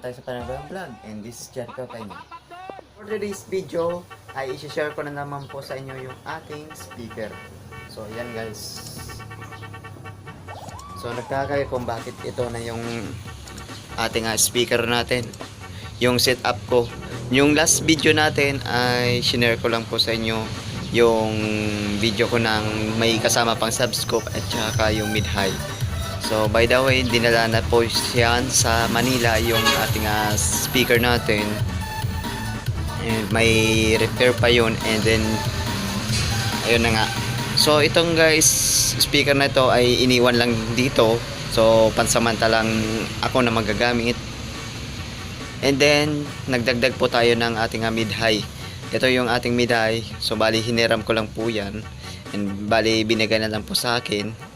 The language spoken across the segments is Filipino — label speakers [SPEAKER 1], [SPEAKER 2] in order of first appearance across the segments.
[SPEAKER 1] tayo sa panibagong vlog, and this is Jericho Kaini. For today's video ay isi-share ko na naman po sa inyo yung ating speaker. So yan guys. So nagkakayo kung bakit ito na yung ating speaker natin, yung setup ko. Yung last video natin ay shinare ko lang po sa inyo yung video ko ng may kasama pang subscope at saka yung mid-high. So by the way, dinala na po siyan sa Manila yung ating speaker natin, and may repair pa yun, and then ayun na nga. So itong guys, speaker na ito ay iniwan lang dito, so pansamantalang ako na magagamit. And then nagdagdag po tayo ng ating mid-high. Ito yung ating mid-high, so bali hiniram ko lang po yan, and bali binigay na lang po sa akin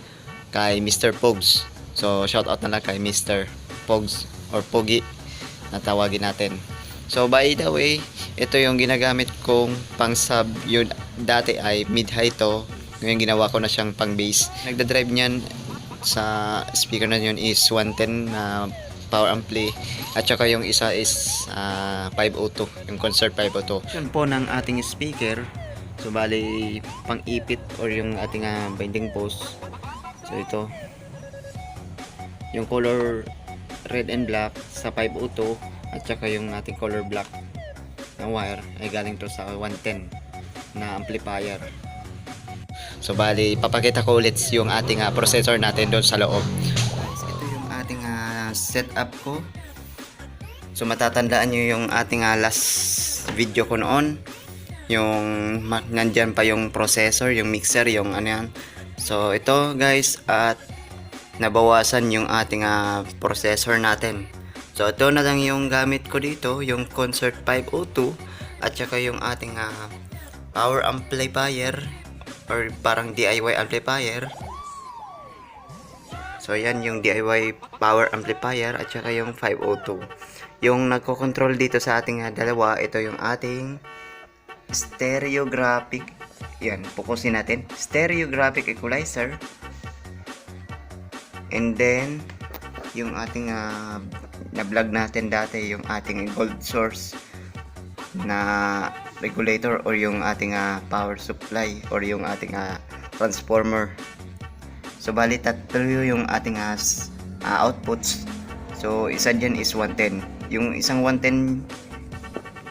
[SPEAKER 1] kay Mr. Pogs. So shout out na lang kay Mr. Pogs or Pogi na tawagin natin. So by the way, ito yung ginagamit kong pang sub. Yun dati ay mid-high to, ngayon ginawa ko na siyang pang bass. Nagda-drive niyan sa speaker na yun is 110 na power ampli, at saka yung isa is 502, yung concert 502. Yun po ng ating speaker. So bali pang ipit or yung ating binding post. So ito yung color red and black sa 502, at saka yung ating color black na wire ay galing to sa 110 na amplifier. So bali papakita ko ulit yung ating processor natin doon sa loob. Ito yung ating setup ko. So matatandaan nyo yung ating last video ko noon, yung nandyan pa yung processor, yung mixer, yung ano yan. So ito guys, at nabawasan yung ating processor natin. So ito na lang yung gamit ko dito, yung Concert 502, at saka yung ating power amplifier or parang DIY amplifier. So yan yung DIY power amplifier at saka yung 502. Yung nagko-control dito sa ating dalawa, ito yung ating stereographic. Yan, fokusin natin. Stereographic equalizer. And then yung ating na-vlog natin dati, yung ating gold source na regulator or yung ating power supply or yung ating transformer. So bali tatlo yung ating outputs. So isa dyan is 110. Yung isang 110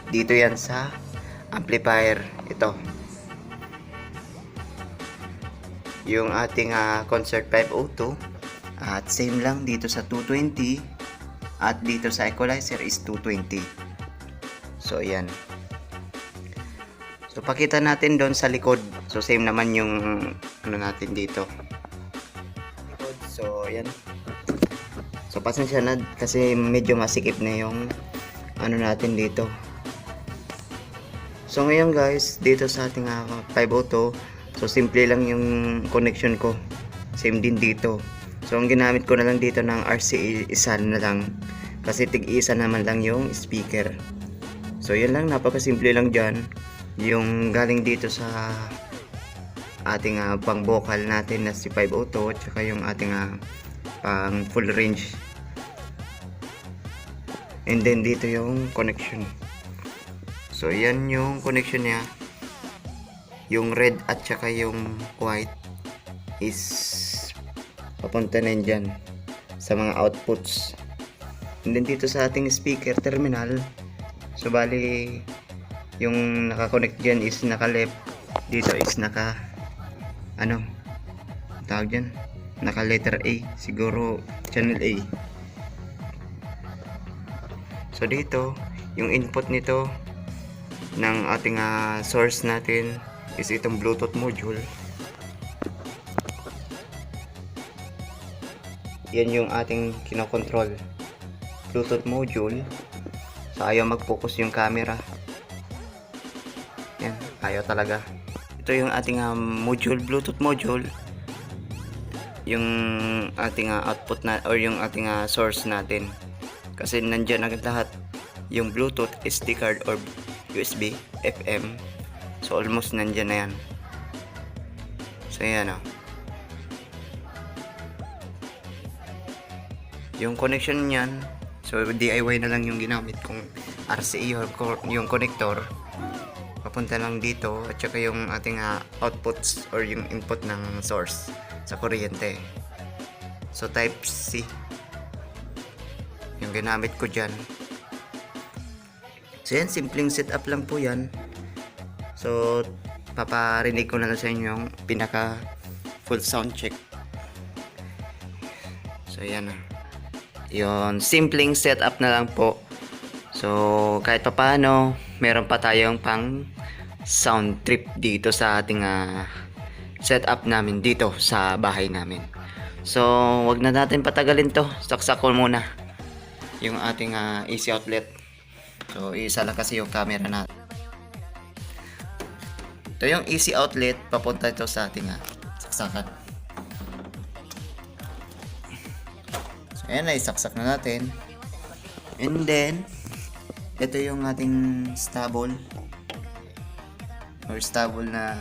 [SPEAKER 1] dito yan sa amplifier. Ito yung ating Concert 502, at same lang dito sa 220, at dito sa equalizer is 220. So ayan. So pakita natin doon sa likod. So same naman yung ano natin dito. So ayan. So pasensya na kasi medyo masikip na yung ano natin dito. So ngayon guys, dito sa ating 502, so simple lang yung connection ko. Same din dito. So ang ginamit ko na lang dito ng RCA isa na lang, kasi tig-isa naman lang yung speaker. So yan lang, napakasimple lang dyan. Yung galing dito sa ating pang vocal natin na si 502, at saka yung ating pang full range. And then dito yung connection. So yan yung connection niya. Yung red at saka yung white is papunta na dyan sa mga outputs. And then dito sa ating speaker terminal, so bali yung nakakonect dyan is naka left, dito is naka ano tawag dyan, naka letter A, siguro channel A. So dito yung input nito ng ating source natin is itong Bluetooth module. Yan yung ating kinokontrol, Bluetooth module. So ayaw mag-focus yung camera. Yan, ayaw talaga. Ito yung ating module, Bluetooth module. Yung ating output na or yung ating source natin. Kasi nandiyan agad lahat. Yung Bluetooth, SD card or USB, FM. So almost nandiyan na yan. So yan o. Yung connection niyan, so So DIY na lang yung ginamit kong RCA yung connector. Papunta lang dito at saka yung ating outputs or yung input ng source sa kuryente. So type C yung ginamit ko dyan. So yan, simpleng setup lang po yan. So paparinig ko na lang sa inyo yung pinaka full sound check. So yan na. Yun, simpleng setup na lang po. So kahit papaano, meron pa tayong pang sound trip dito sa ating setup namin dito sa bahay namin. So wag na natin patagalin to. Saksak ko muna yung ating AC outlet. So isa lang kasi yung camera natin. Ito yung AC outlet, papunta ito sa ating saksakan. So ayan, naisaksak na natin. And then ito yung ating stable or stable na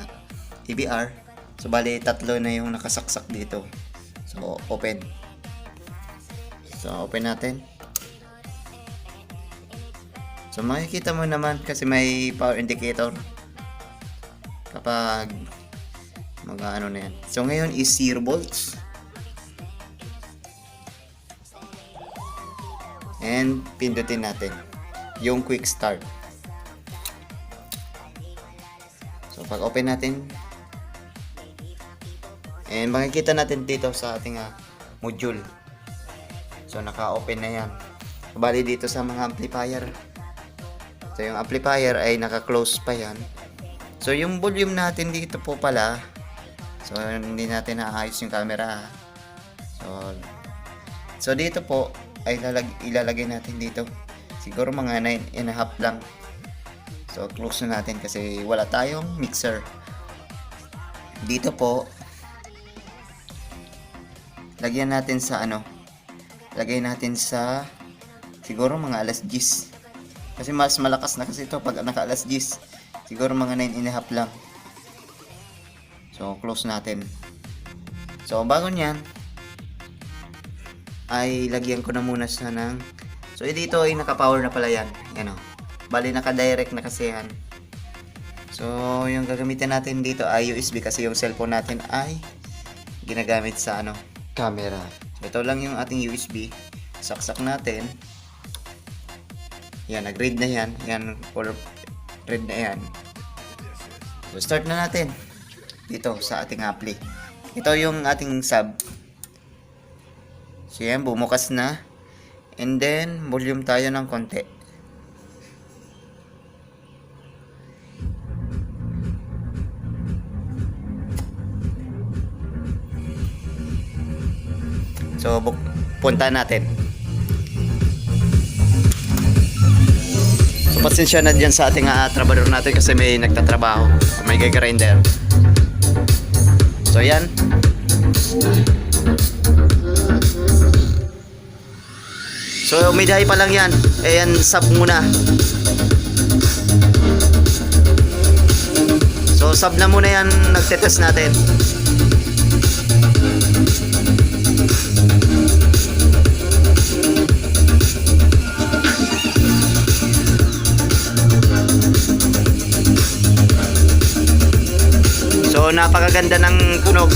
[SPEAKER 1] EBR. So bali tatlo na yung nakasaksak dito. So open. So open natin. So makikita mo naman kasi may power indicator kapag mag-ano na yan. So ngayon is 0 volts. And pindutin natin yung quick start. So pag open natin, and makikita natin dito sa ating module. So naka-open na yan. Bali dito sa mga amplifier. So yung amplifier ay naka-close pa yan. So yung volume natin dito po pala. So hindi natin naayos yung camera. So dito po ay ilalagay natin dito. Siguro mga 9.5 lang. So close na natin kasi wala tayong mixer. Dito po lagyan natin sa lagay natin sa siguro mga alas 10. Kasi mas malakas na kasi ito pag naka alas 10. Siguro mga 9.5 lang. So close natin. So bago niyan ay lagyan ko na muna siya ng so dito ay naka-power na pala yan. Yan o. Bali naka-direct na kasi yan. So yung gagamitin natin dito ay USB kasi yung cellphone natin ay ginagamit sa camera. Ito lang yung ating USB. Saksak natin. Yan, nag-read na yan. Yan, color red na yan. So start na natin dito sa ating ampli. Ito yung ating sub. So yan, bumukas na. And then, volume tayo ng konti. So, punta natin. So, pasensya na dyan sa ating trabador natin kasi may nagtatrabaho. May grinder. So, yan. So, umidahay pa lang yan. Ayan, sub muna. So, sub na muna yan. Nagtetest natin. So, napakaganda ng tunog.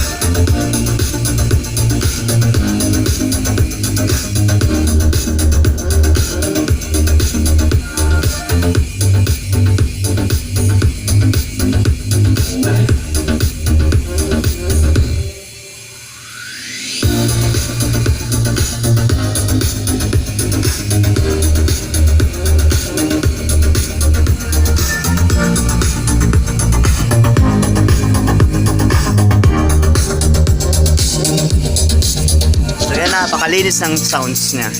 [SPEAKER 1] Napakalinis ng sounds niya.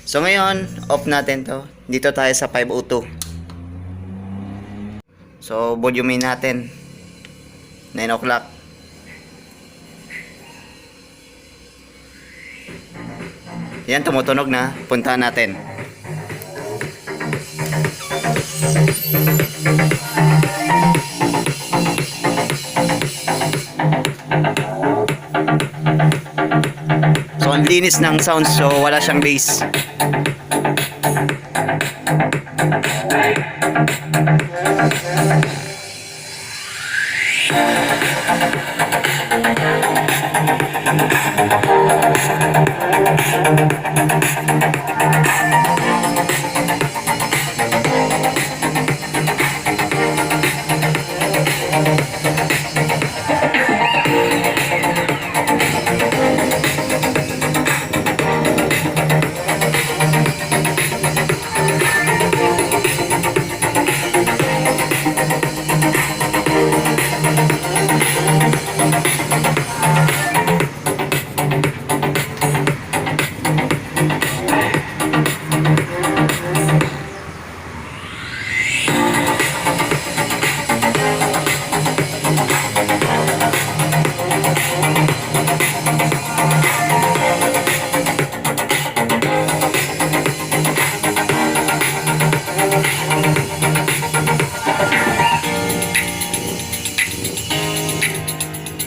[SPEAKER 1] So ngayon, off natin to. Dito tayo sa 502. So volume natin 9 o'clock. Yan, tumutunog na. Puntahan natin. linis ng sounds, so wala siyang bass.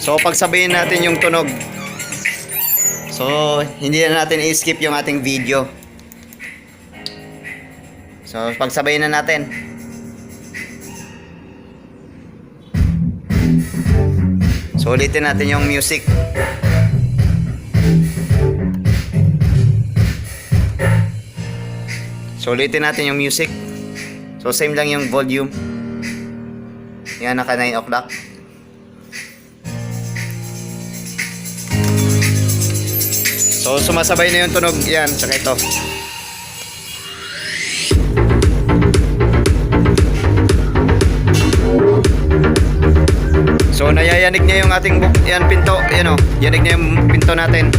[SPEAKER 1] So pagsabayin natin yung tunog. So hindi na natin i-skip yung ating video. So pagsabayin na natin. So ulitin natin yung music. So ulitin natin yung music. So same lang yung volume. Yan, naka 9 o'clock. So sumasabay na yung tunog. Yan, tsaka ito. So nayayanig niya yung ating yan, pinto. Yan o, yanig niya yung pinto natin.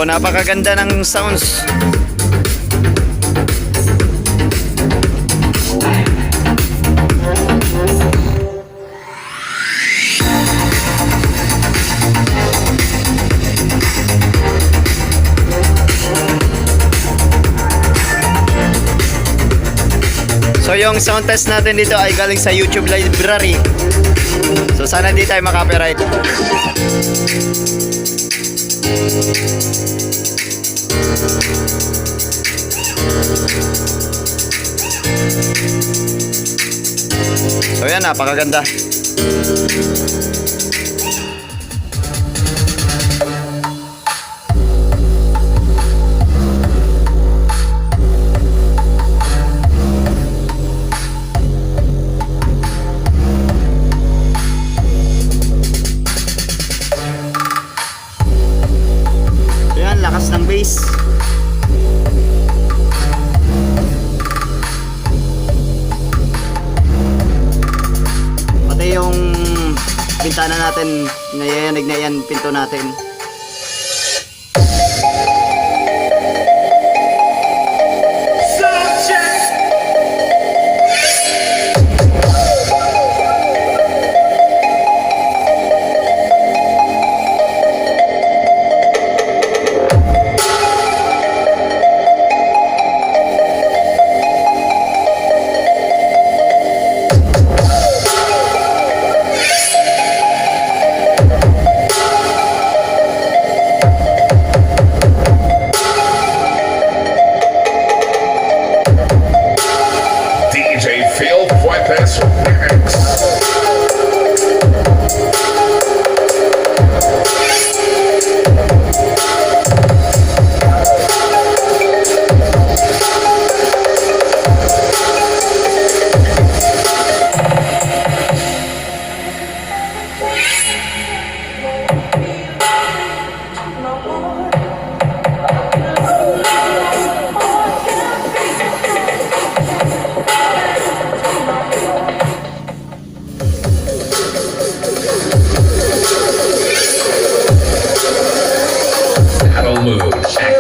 [SPEAKER 1] So napakaganda ng sounds. So yung sound test natin dito ay galing sa YouTube library. So sana di tayo makapiright. So yan, napakaganda. Lakas ng bass. Pati yung bintana natin, nayayanig na yan, pinto natin.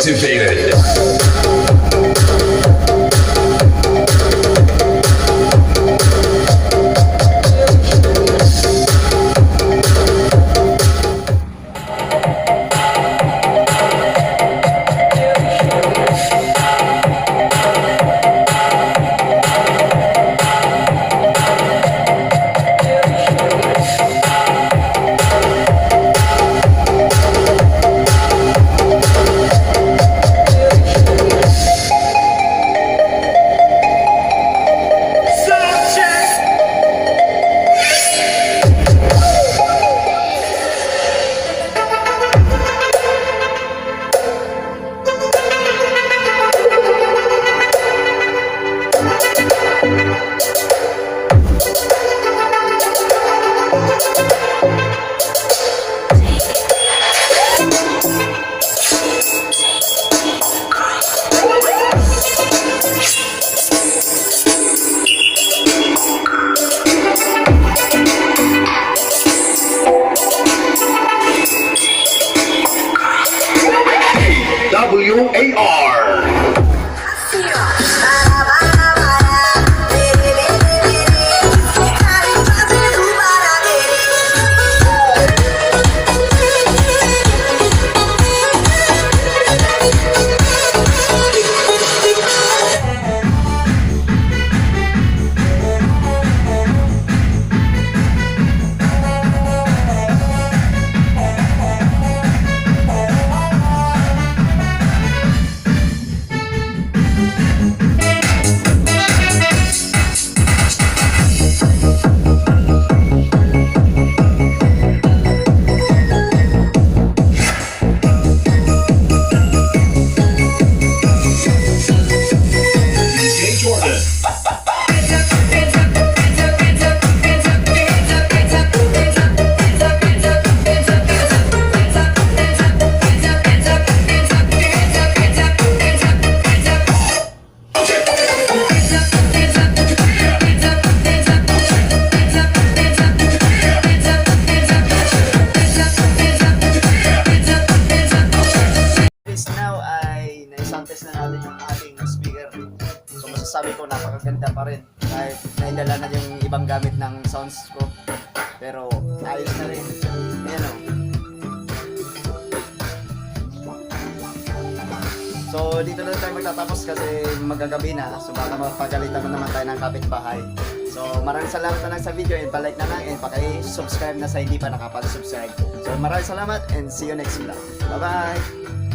[SPEAKER 2] activated. WAR.
[SPEAKER 1] Now ay naisantes na natin yung ating speaker. So masasabi ko napakaganda pa rin kahit naindala na yung ibang gamit ng sounds ko. Pero ayos na rin. Ayan o. So dito na tayo magtatapos kasi magagabi na. So baka mapagalitan na naman tayo ng kapitbahay. So maraming salamat na lang sa video and palike na lang and paki-subscribe na sa hindi pa nakapag-subscribe. So maraming salamat and see you next vlog. Bye bye!